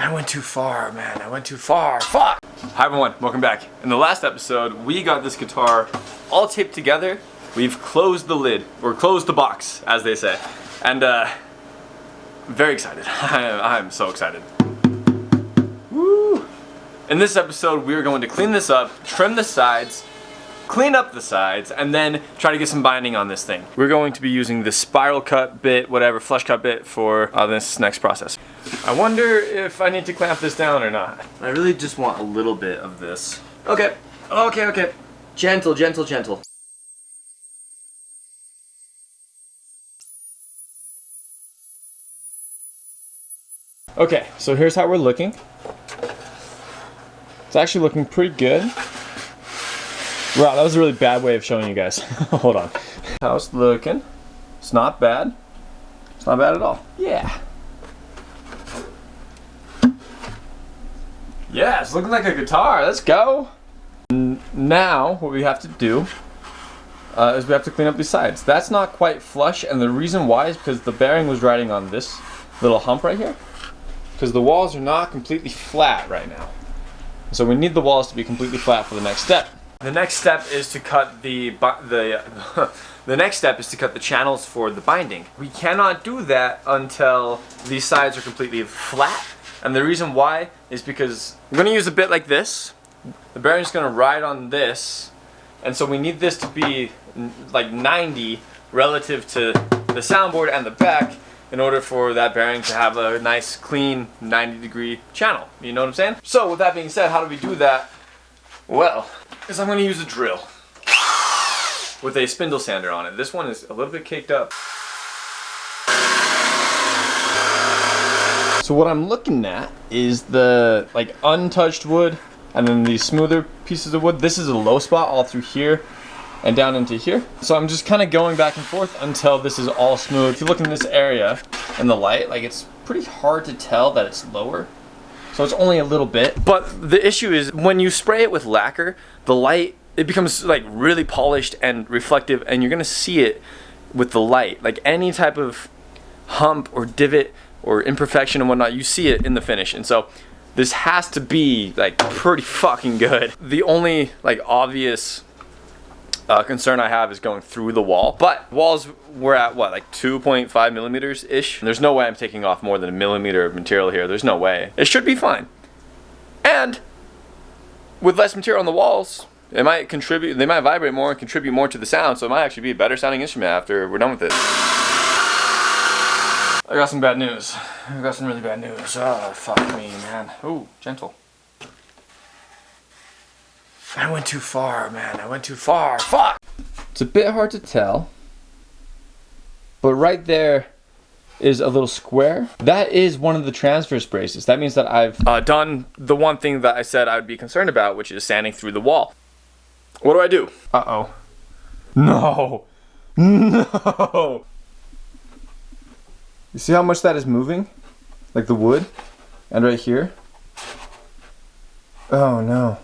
I went too far, man. I went too far. Fuck! Hi everyone, welcome back. In the last episode, we got this guitar all taped together. We've closed the lid, or closed the box, as they say. And very excited. I'm so excited. Woo! In this episode, we are going to clean this up, trim the sides, clean up the sides, and then try to get some binding on this thing. We're going to be using the spiral cut bit, whatever, flush cut bit for this next process. I wonder if I need to clamp this down or not. I really just want a little bit of this. Okay. Gentle, gentle, gentle. Okay, so here's how we're looking. It's actually looking pretty good. Wow, that was a really bad way of showing you guys. Hold on. How's it looking? It's not bad. It's not bad at all. Yeah. Yeah, it's looking like a guitar. Let's go. Now, what we have to do is we have to clean up these sides. That's not quite flush, and the reason why is because the bearing was riding on this little hump right here. Because the walls are not completely flat right now. So we need the walls to be completely flat for the next step. The next step is to cut the next step is to cut the channels for the binding. We cannot do that until these sides are completely flat. And the reason why is because we're going to use a bit like this. The bearing's going to ride on this. And so we need this to be like 90 relative to the soundboard and the back in order for that bearing to have a nice clean 90-degree channel. You know what I'm saying? So with that being said, how do we do that? Well, I'm going to use a drill with a spindle sander on it. This one is a little bit caked up. So what I'm looking at is the like untouched wood and then these smoother pieces of wood. This is a low spot all through here and down into here. So I'm just kind of going back and forth until this is all smooth. If you look in this area in the light, like it's pretty hard to tell that it's lower. So it's only a little bit. But the issue is when you spray it with lacquer, the light, it becomes like really polished and reflective, and you're gonna see it with the light. Like any type of hump or divot or imperfection and whatnot, you see it in the finish. And so this has to be like pretty fucking good. The only like obvious concern I have is going through the wall. But walls we're at what, like 2.5 millimeters ish. There's no way I'm taking off more than a millimeter of material here. There's no way. It should be fine. And with less material on the walls, it might contribute, they might vibrate more and contribute more to the sound, so it might actually be a better sounding instrument after we're done with it. I got some bad news. I got some really bad news. Oh, fuck me, man. Ooh, gentle. I went too far, man. I went too far. Fuck! It's a bit hard to tell, but right there is a little square. That is one of the transverse braces. That means that I've done the one thing that I said I would be concerned about, which is sanding through the wall. What do I do? Uh-oh. No! No! You see how much that is moving? Like the wood? And right here? Oh no.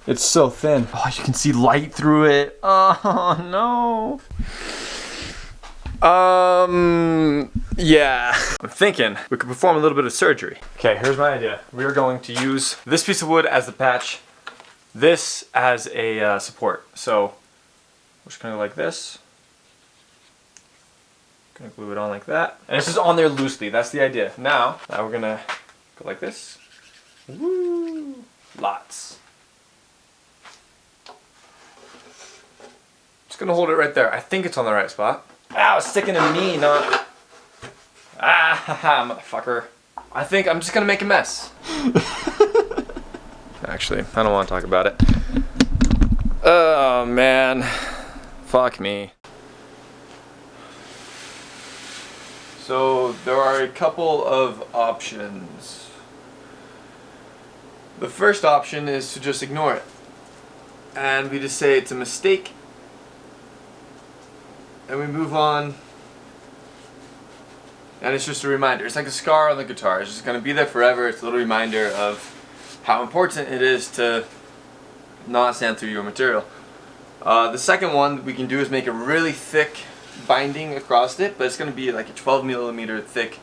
It's so thin. Oh, you can see light through it. Oh no. Yeah. I'm thinking we could perform a little bit of surgery. Okay, here's my idea. We are going to use this piece of wood as the patch, this as a support. So we're just gonna go like this. Gonna glue it on like that. And it's just on there loosely. That's the idea. Now we're gonna go like this. Woo! Lots. Just gonna hold it right there. I think it's on the right spot. Ow, it's sticking to me, not... Ah, haha, motherfucker. I think I'm just gonna make a mess. Actually, I don't want to talk about it. Oh, man. Fuck me. So, there are a couple of options. The first option is to just ignore it. And we just say it's a mistake. And we move on. And it's just a reminder. It's like a scar on the guitar. It's just going to be there forever. It's a little reminder of how important it is to not sand through your material. The second one we can do is make a really thick binding across it, but it's going to be like a 12 millimeter thick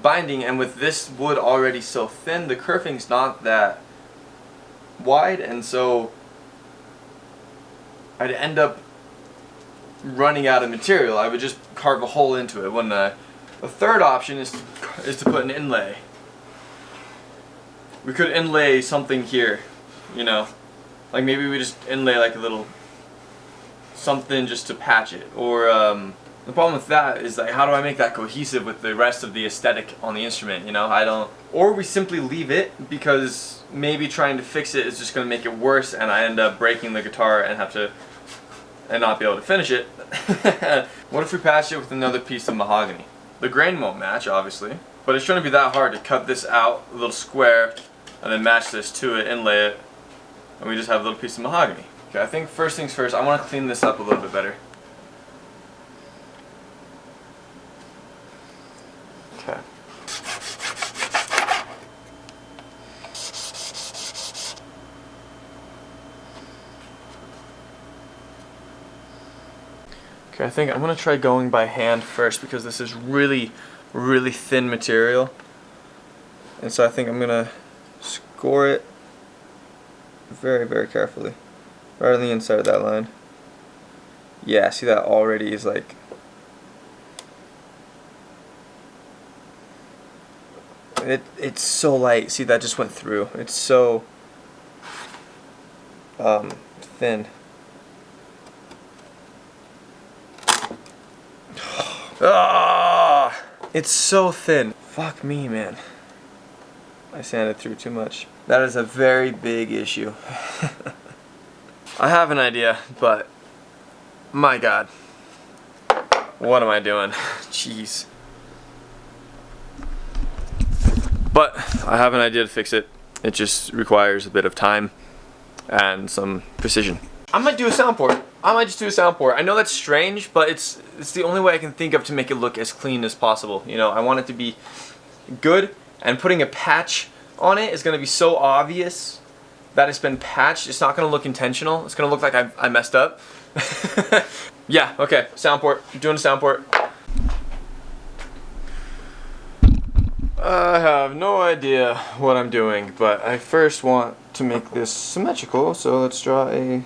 binding, and with this wood already so thin, the kerfing's not that wide, and so I'd end up running out of material. I would just carve a hole into it, wouldn't I? The third option is to put an inlay. We could inlay something here, you know, like maybe we just inlay like a little something just to patch it. Or the problem with that is like, how do I make that cohesive with the rest of the aesthetic on the instrument? You know, I don't. Or we simply leave it, because maybe trying to fix it is just going to make it worse, and I end up breaking the guitar and not be able to finish it. What if we patch it with another piece of mahogany? The grain won't match, obviously, but it shouldn't be that hard to cut this out, a little square, and then match this to it, inlay it, and we just have a little piece of mahogany. Okay, I think first things first, I want to clean this up a little bit better. Okay. Okay, I think I'm going to try going by hand first, because this is really, really thin material. And so I think I'm going to score it very, very carefully. Right on the inside of that line. Yeah, see, that already is like... It's so light. See, that just went through. It's so thin. Ah, it's so thin. Fuck me, man. I sanded through too much. That is a very big issue. I have an idea, but my God, what am I doing? Jeez. But I have an idea to fix it. It just requires a bit of time and some precision. I might do a sound port. I might just do a sound port. I know that's strange, but it's the only way I can think of to make it look as clean as possible. You know, I want it to be good, and putting a patch on it is going to be so obvious that it's been patched. It's not going to look intentional. It's going to look like I messed up. Yeah, okay, sound port. I'm doing a sound port. I have no idea what I'm doing, but I first want to make this symmetrical, so let's draw a...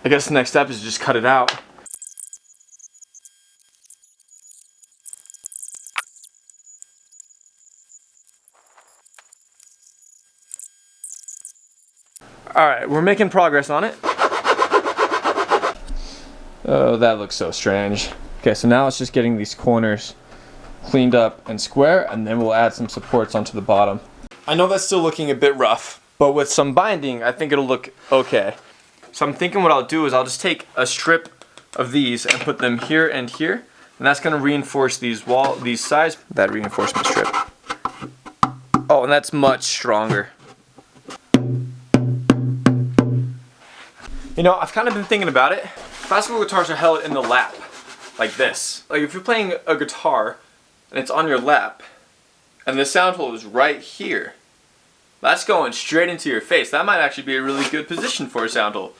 I guess the next step is just cut it out. Alright, we're making progress on it. Oh, that looks so strange. Okay, so now it's just getting these corners cleaned up and square, and then we'll add some supports onto the bottom. I know that's still looking a bit rough, but with some binding, I think it'll look okay. So I'm thinking what I'll do is I'll just take a strip of these and put them here and here, and that's going to reinforce these sides. That reinforcement strip. Oh, and that's much stronger. You know, I've kind of been thinking about it. Classical guitars are held in the lap, like this. Like if you're playing a guitar and it's on your lap, and the sound hole is right here, that's going straight into your face. That might actually be a really good position for a sound hole.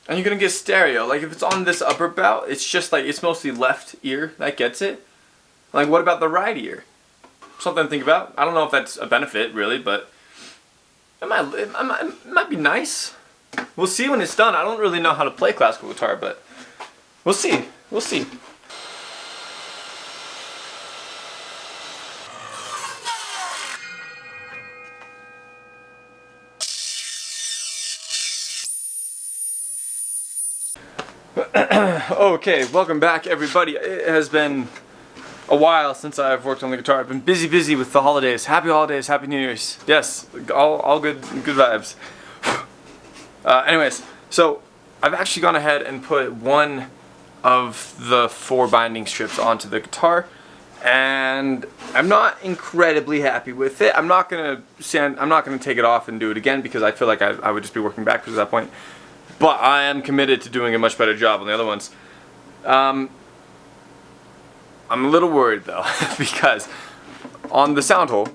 And you're gonna get stereo. Like if it's on this upper bout, it's just like, it's mostly left ear that gets it. Like what about the right ear? Something to think about. I don't know if that's a benefit really, but it might be nice. We'll see when it's done. I don't really know how to play classical guitar, but we'll see. We'll see. Okay, welcome back everybody. It has been a while since I've worked on the guitar. I've been busy with the holidays. Happy holidays, happy New Year's. Yes, all good vibes. Anyways, so I've actually gone ahead and put one of the 4 binding strips onto the guitar, and I'm not incredibly happy with it. I'm not gonna take it off and do it again, because I feel like I would just be working backwards at that point. But I am committed to doing a much better job on the other ones. I'm a little worried though, because on the sound hole,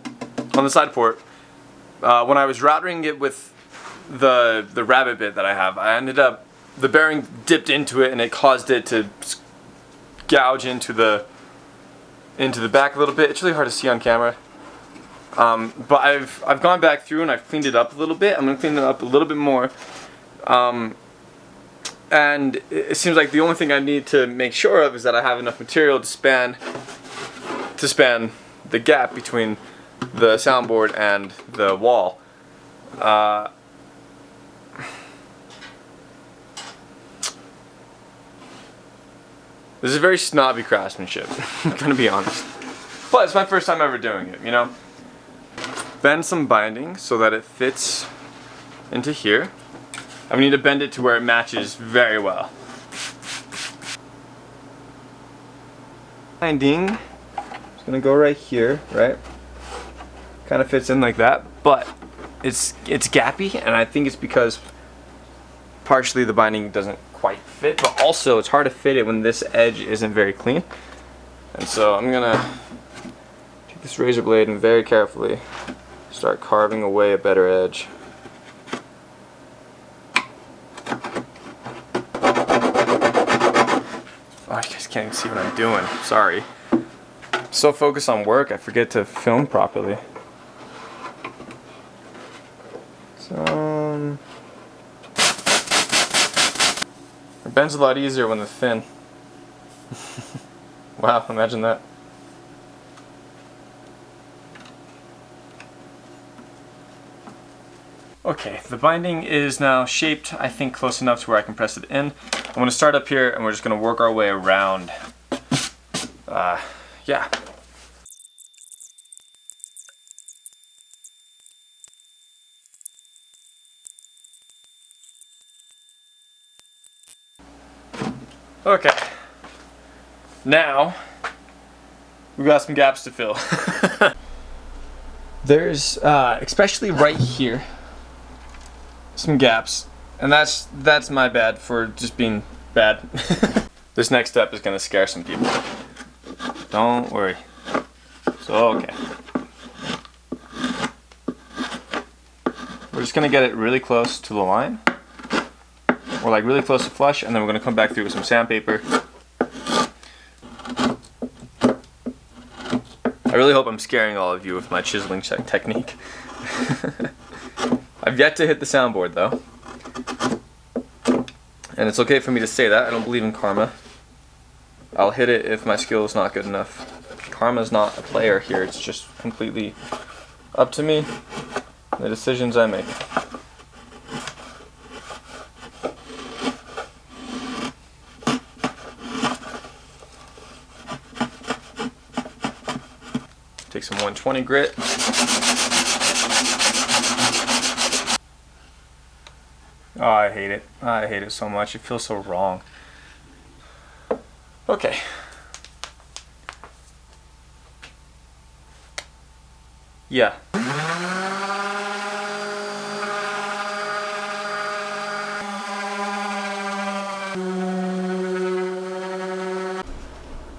on the side port, when I was routering it with the rabbit bit that I have. I ended up, the bearing dipped into it and it caused it to gouge into the back a little bit. It's really hard to see on camera. But I've gone back through and I've cleaned it up a little bit. I'm gonna clean it up a little bit more. And it seems like the only thing I need to make sure of is that I have enough material to span the gap between the soundboard and the wall. This is very snobby craftsmanship, I'm gonna be honest. But it's my first time ever doing it, you know? Bend some binding so that it fits into here. And we need to bend it to where it matches very well. Binding is gonna go right here, right? Kind of fits in like that, but it's gappy, and I think it's because partially the binding doesn't quite fit, but also it's hard to fit it when this edge isn't very clean. And so I'm gonna take this razor blade and very carefully start carving away a better edge. Oh, you guys can't even see what I'm doing. Sorry. I'm so focused on work, I forget to film properly. So, it bends a lot easier when they're thin. Wow, imagine that. Okay, the binding is now shaped, I think close enough to where I can press it in. I'm going to start up here and we're just going to work our way around. Yeah. Okay. Now, we've got some gaps to fill. There's, especially right here, some gaps, and that's my bad for just being bad. This next step is gonna scare some people. Don't worry. So okay. We're just gonna get it really close to the line, or like really close to flush, and then we're gonna come back through with some sandpaper. I really hope I'm scaring all of you with my chiseling technique. I've yet to hit the soundboard though. And it's okay for me to say that. I don't believe in karma. I'll hit it if my skill is not good enough. Karma's not a player here. It's just completely up to me, the decisions I make. Take some 120 grit. Oh, I hate it. I hate it so much. It feels so wrong. Okay. Yeah.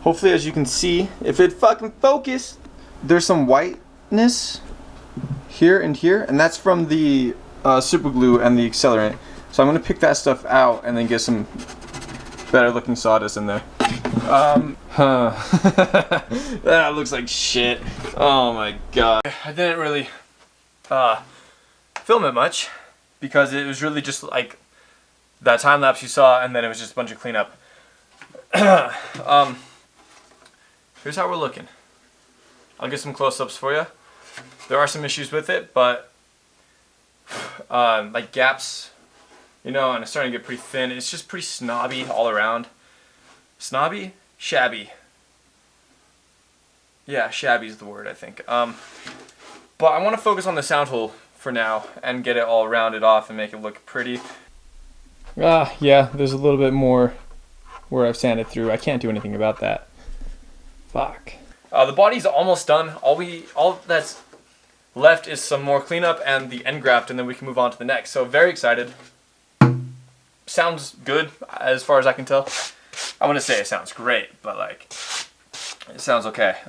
Hopefully, as you can see, if it fucking focus, there's some whiteness here and here, and that's from the super glue and the accelerant. So I'm gonna pick that stuff out and then get some better looking sawdust in there. That looks like shit. Oh my god. I didn't really film it much because it was really just like that time lapse you saw, and then it was just a bunch of cleanup. Here's how we're looking. I'll get some close-ups for you. There are some issues with it, but like gaps, you know, and it's starting to get pretty thin. It's just pretty snobby all around. Snobby? Shabby. Yeah, shabby is the word, I think. But I want to focus on the sound hole for now and get it all rounded off and make it look pretty. Yeah, there's a little bit more where I've sanded through. I can't do anything about that. Fuck. The body's almost done. All that's left is some more cleanup and the end graft, and then we can move on to the next. So very excited. Sounds good as far as I can tell. I want to say it sounds great, but like, it sounds okay.